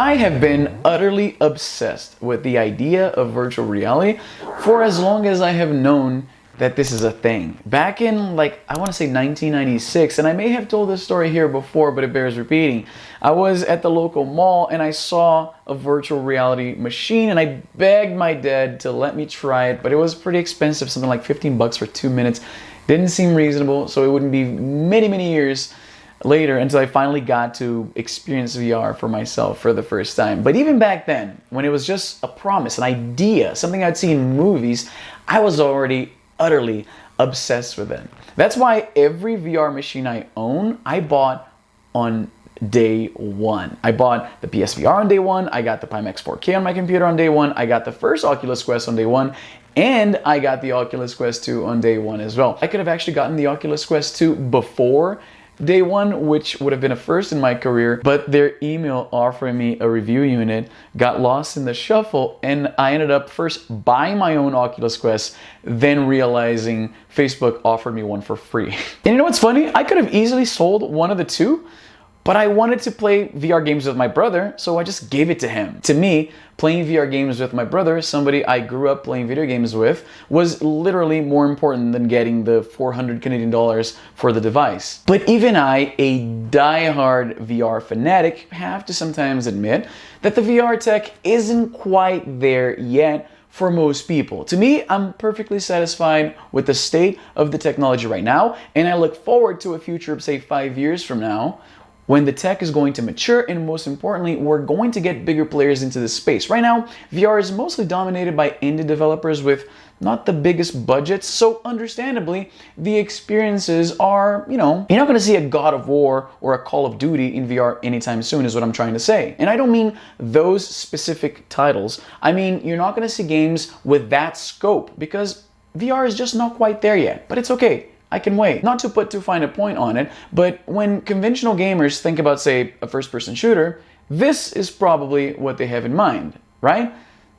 I have been utterly obsessed with the idea of virtual reality for as long as I have known that this is a thing. Back in, like, I want to say 1996, and I may have told this story here before, but it bears repeating. I was at the local mall and I saw a virtual reality machine and I begged my dad to let me try it, but it was pretty expensive, something like 15 bucks for 2 minutes. Didn't seem reasonable, so it wouldn't be many years later until I finally got to experience VR for myself for the first time. But even back then, when it was just a promise, an idea, something I'd seen in movies, I was already utterly obsessed with it. That's why every VR machine I own, I bought on day one. I bought the PSVR on day one, I got the Pimax 4K on my computer on day one, I got the first Oculus Quest on day one, and I got the Oculus Quest 2 on day one as well. I could have actually gotten the Oculus Quest 2 before day one, which would have been a first in my career, but their email offering me a review unit got lost in the shuffle, and I ended up first buying my own Oculus Quest, then realizing Facebook offered me one for free. And you know what's funny? I could have easily sold one of the two, but I wanted to play VR games with my brother, so I just gave it to him. To me, playing VR games with my brother, somebody I grew up playing video games with, was literally more important than getting the 400 Canadian dollars for the device. But even I, a die-hard VR fanatic, have to sometimes admit that the VR tech isn't quite there yet for most people. To me, I'm perfectly satisfied with the state of the technology right now, and I look forward to a future of, say, 5 years from now, when the tech is going to mature, and most importantly, we're going to get bigger players into this space. Right now, VR is mostly dominated by indie developers with not the biggest budgets, so understandably, the experiences are, you're not going to see a God of War or a Call of Duty in VR anytime soon, is what I'm trying to say. And I don't mean those specific titles. I mean, you're not going to see games with that scope, because VR is just not quite there yet. But it's okay. I can wait. Not to put too fine a point on it, but when conventional gamers think about, say, a first-person shooter, this is probably what they have in mind, right?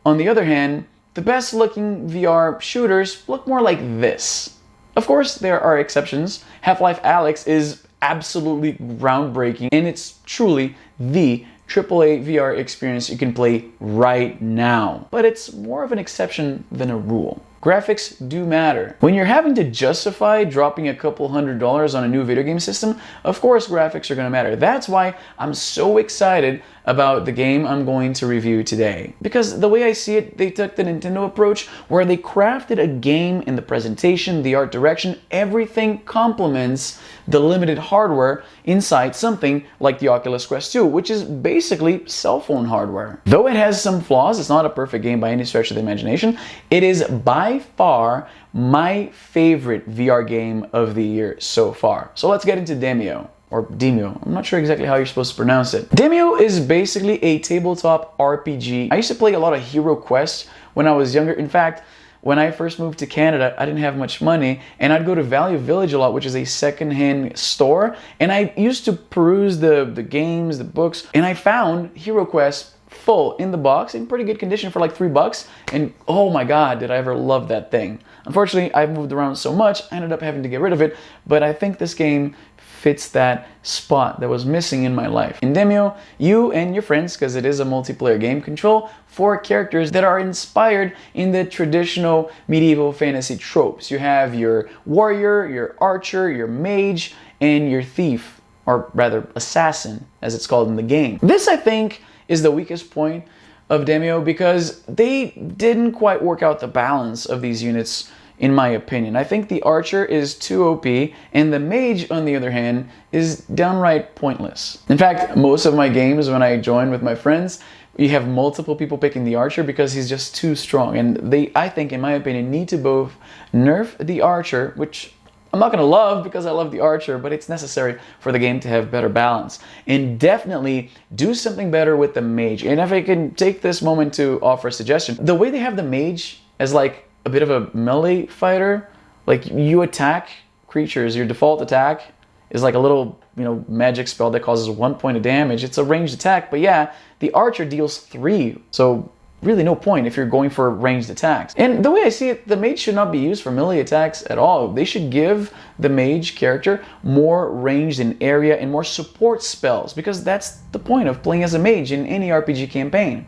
On the other hand, the best-looking VR shooters look more like this. Of course, there are exceptions. Half-Life Alyx is absolutely groundbreaking, and it's truly the AAA VR experience you can play right now. But it's more of an exception than a rule. Graphics do matter. When you're having to justify dropping a couple $100s on a new video game system, of course graphics are going to matter. That's why I'm so excited about the game I'm going to review today. Because the way I see it, they took the Nintendo approach where they crafted a game in the presentation, the art direction, everything complements the limited hardware inside something like the Oculus Quest 2, which is basically cell phone hardware. Though it has some flaws, it's not a perfect game by any stretch of the imagination, it is by far my favorite VR game of the year so far. So let's get into Demeo. Or Demeo. I'm not sure exactly how you're supposed to pronounce it. Demeo is basically a tabletop RPG. I used to play a lot of Hero Quest when I was younger. In fact, when I first moved to Canada, I didn't have much money, and I'd go to Value Village a lot, which is a secondhand store, and I used to peruse the games, the books, and I found Hero Quest full in the box in pretty good condition for like $3, and oh my god, did I ever love that thing. Unfortunately, I've moved around so much, I ended up having to get rid of it, but I think this game fits that spot that was missing in my life. In Demeo, you and your friends, because it is a multiplayer game, control 4 characters that are inspired in the traditional medieval fantasy tropes. You have your warrior, your archer, your mage, and your thief, or rather assassin, as it's called in the game. This, I think, is the weakest point of Demeo because they didn't quite work out the balance of these units, in my opinion. I think the archer is too OP, and the mage, on the other hand, is downright pointless. In fact, most of my games, when I join with my friends, you have multiple people picking the archer because he's just too strong. And they, I think, in my opinion, need to both nerf the archer, which I'm not going to love because I love the archer, but it's necessary for the game to have better balance. And definitely do something better with the mage. And if I can take this moment to offer a suggestion, the way they have the mage as like a bit of a melee fighter, like you attack creatures, your default attack is like a little, magic spell that causes 1 point of damage. It's a ranged attack, but yeah, the archer deals 3. So really no point if you're going for ranged attacks. And the way I see it, the mage should not be used for melee attacks at all. They should give the mage character more ranged in area and more support spells, because that's the point of playing as a mage in any RPG campaign.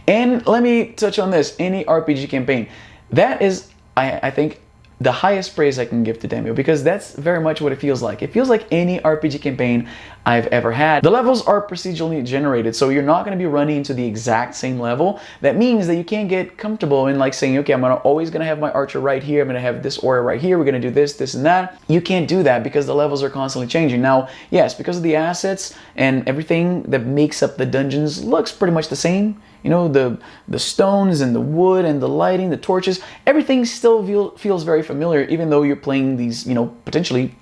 And let me touch on this, any RPG campaign. That is, I think, the highest praise I can give to Demeo, because that's very much what it feels like. It feels like any RPG campaign I've ever had. The levels are procedurally generated, so you're not going to be running into the exact same level. That means that you can't get comfortable in like saying, okay, I'm always going to have my archer right here, I'm going to have this aura right here, we're going to do this, this, and that. You can't do that because the levels are constantly changing. Now, yes, because of the assets and everything that makes up the dungeons looks pretty much the same. You know, the stones and the wood and the lighting, the torches, everything still feels very familiar, even though you're playing these, you know, potentially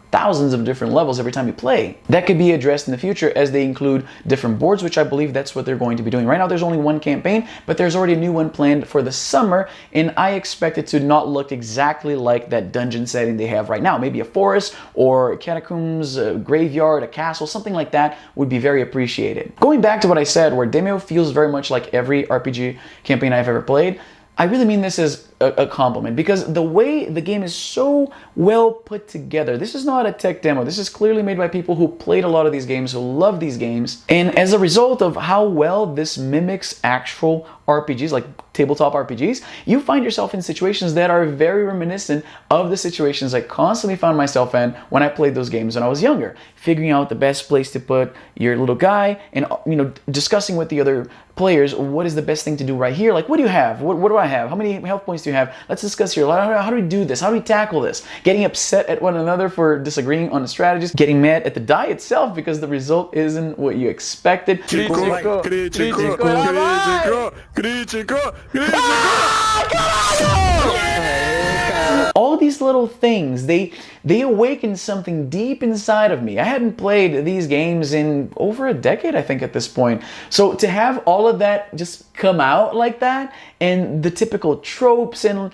thousands of different levels every time you play. That could be addressed in the future as they include different boards, which I believe that's what they're going to be doing. Right now there's only one campaign, but there's already a new one planned for the summer, and I expect it to not look exactly like that dungeon setting they have right now. Maybe a forest or catacombs, a graveyard, a castle, something like that would be very appreciated. Going back to what I said, where Demeo feels very much like every RPG campaign I've ever played, I really mean this as a compliment, because the way the game is so well put together. This is not a tech demo. This is clearly made by people who played a lot of these games, who love these games. And as a result of how well this mimics actual RPGs, like tabletop RPGs, you find yourself in situations that are very reminiscent of the situations I constantly found myself in when I played those games when I was younger. Figuring out the best place to put your little guy and, you know, discussing with the other players, what is the best thing to do right here? Like, what do you have? What do I have? How many health points do you have? Let's discuss here. How do we do this? How do we tackle this? Getting upset at one another for disagreeing on the strategies. Getting mad at the die itself because the result isn't what you expected. All these little things, they awaken something deep inside of me. I hadn't played these games in over a decade, I think, at this point. So to have all of that just come out like that, and the typical tropes, and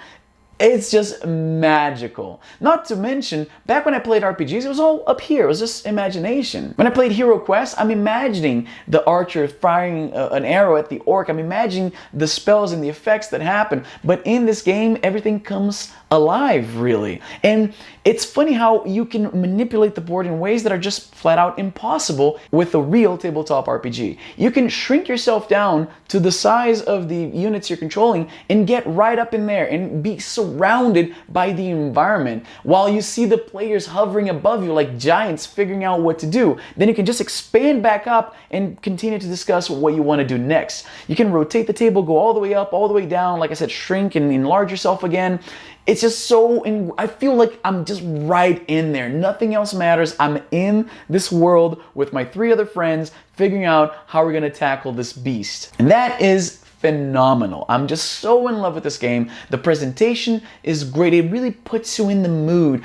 it's just magical. Not to mention, back when I played RPGs, it was all up here. It was just imagination. When I played Hero Quest, I'm imagining the archer firing an arrow at the orc. I'm imagining the spells and the effects that happen. But in this game, everything comes alive, really. And it's funny how you can manipulate the board in ways that are just flat out impossible with a real tabletop RPG. You can shrink yourself down to the size of the units you're controlling and get right up in there and be surrounded by the environment while you see the players hovering above you like giants figuring out what to do. Then you can just expand back up and continue to discuss what you want to do next. You can rotate the table, go all the way up, all the way down, like I said, shrink and enlarge yourself again. It's just so, I feel like I'm just right in there. Nothing else matters. I'm in this world with my 3 other friends, figuring out how we're going to tackle this beast. And that is phenomenal. I'm just so in love with this game. The presentation is great. It really puts you in the mood.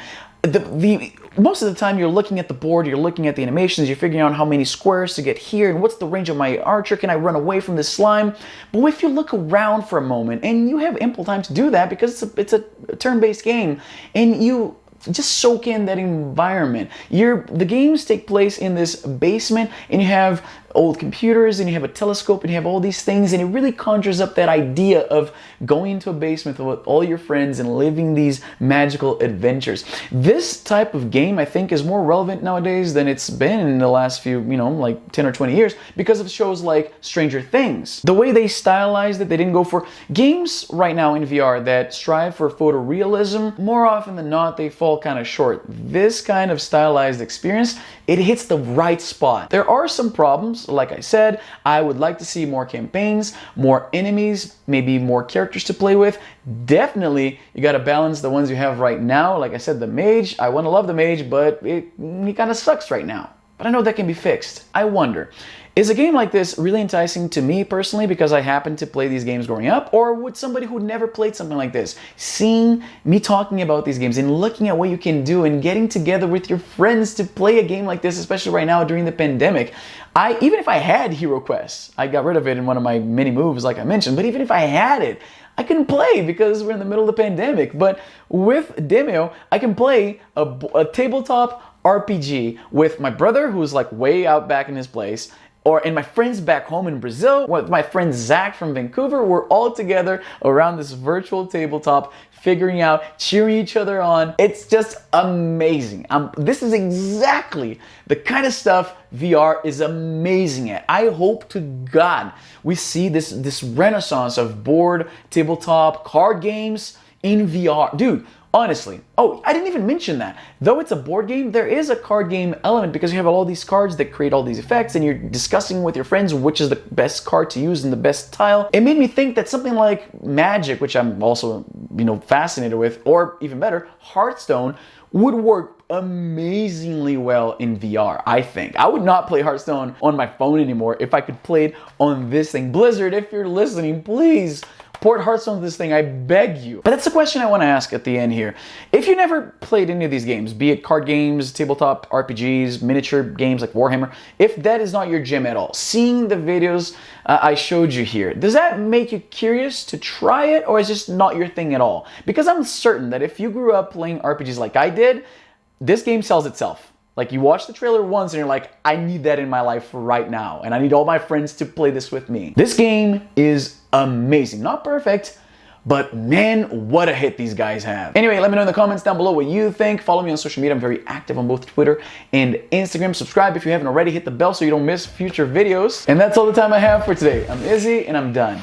Most of the time you're looking at the board, you're looking at the animations, you're figuring out how many squares to get here and what's the range of my archer, can I run away from this slime? But if you look around for a moment, and you have ample time to do that because it's a turn-based game, and you just soak in that environment. The games take place in this basement, and you have old computers, and you have a telescope, and you have all these things, and it really conjures up that idea of going into a basement with all your friends and living these magical adventures. This type of game, I think, is more relevant nowadays than it's been in the last few, like 10 or 20 years because of shows like Stranger Things. The way they stylized it, they didn't go for games right now in VR that strive for photorealism. More often than not, they fall kind of short. This kind of stylized experience, it hits the right spot. There are some problems. Like I said, I would like to see more campaigns, more enemies, maybe more characters to play with. Definitely, you got to balance the ones you have right now. Like I said, the mage, I want to love the mage, but he kind of sucks right now. But I know that can be fixed. I wonder, is a game like this really enticing to me personally because I happen to play these games growing up? Or would somebody who never played something like this, seeing me talking about these games and looking at what you can do and getting together with your friends to play a game like this, especially right now during the pandemic, even if I had Hero Quest, I got rid of it in one of my many moves like I mentioned, but even if I had it, I couldn't play because we're in the middle of the pandemic. But with Demeo, I can play a tabletop RPG with my brother, who's like way out back in his place, and my friends back home in Brazil, with my friend Zach from Vancouver, we're all together around this virtual tabletop, figuring out, cheering each other on. It's just amazing. This is exactly the kind of stuff VR is amazing at. I hope to God we see this renaissance of board, tabletop, card games in VR. Dude, honestly, oh, I didn't even mention that. Though it's a board game, there is a card game element because you have all these cards that create all these effects and you're discussing with your friends which is the best card to use and the best tile. It made me think that something like Magic, which I'm also, fascinated with, or even better, Hearthstone, would work amazingly well in VR, I think. I would not play Hearthstone on my phone anymore if I could play it on this thing. Blizzard, if you're listening, please port Hearthstone to this thing, I beg you. But that's the question I want to ask at the end here. If you never played any of these games, be it card games, tabletop RPGs, miniature games like Warhammer, if that is not your jam at all, seeing the videos I showed you here, does that make you curious to try it, or is it just not your thing at all? Because I'm certain that if you grew up playing RPGs like I did, this game sells itself. Like, you watch the trailer once and you're like, I need that in my life right now, and I need all my friends to play this with me. This game is amazing. Not perfect, but man, what a hit these guys have. Anyway, let me know in the comments down below what you think. Follow me on social media. I'm very active on both Twitter and Instagram. Subscribe if you haven't already. Hit the bell so you don't miss future videos. And that's all the time I have for today. I'm Izzy, and I'm done.